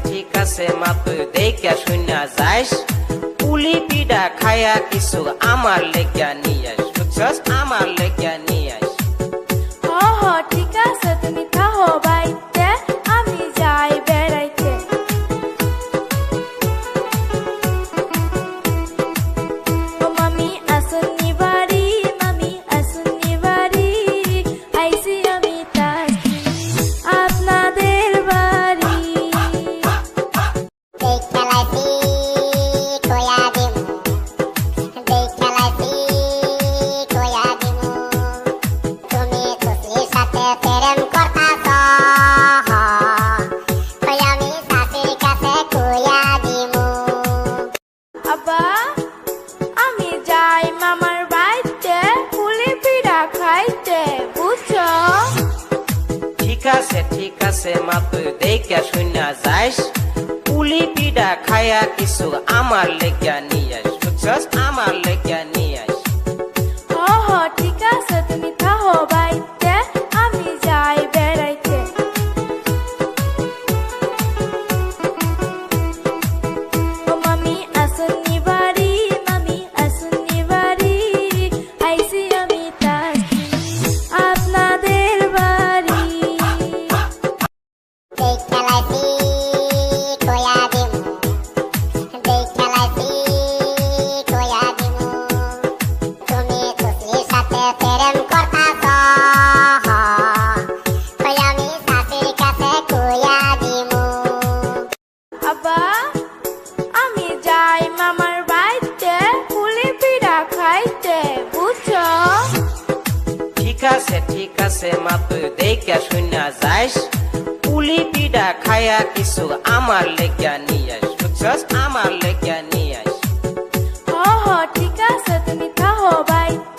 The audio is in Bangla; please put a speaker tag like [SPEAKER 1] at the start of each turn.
[SPEAKER 1] ঠিক আছে মা তুই দেখা শুনা যাইস পুলি পিঠা খায়া কিছু আমার লেগা নিয়ে আস বুঝছস আমার লেগা নিয়ে আস
[SPEAKER 2] ঠিক আছে তুমি থাকো বাইতে আমি যাই বেড়াইতে ও মামি আসুনি বাড়ি মামি আসুনি বাড়ি আইসি আমি তাকি আপনাদের বাড়ি আব্বা আমি যাই মামার বাড়িতে পুলি পিঠা খাইতে বুঝছো
[SPEAKER 1] ঠিক আছে মা তুই দেখা শুনা যাইস পুলি পিঠা খায়া কিছু আমার লেগা নিয়ে আস বুঝছস আমার লেগা নিয়ে আস
[SPEAKER 2] ঠিক আছে তুমি থাকো বাইতে আমি যাই বেড়াইতে ও মামি আসুনি বাড়ি মামি আসুনি বাড়ি আইসি আমি তাকি আপনাদের বাড়ি আব্বা আমি যাই মামার বাড়িতে পুলি পিঠা খাইতে বুঝছো
[SPEAKER 1] ঠিক আছে মা তুই দেখা শুনা যাইস পুলি পিঠা খায়া কিছু আমার লেগা নিয়ে আস বুঝছস আমার লেগা নিয়ে আস
[SPEAKER 2] ঠিক আছে তুমি থাকো বাইতে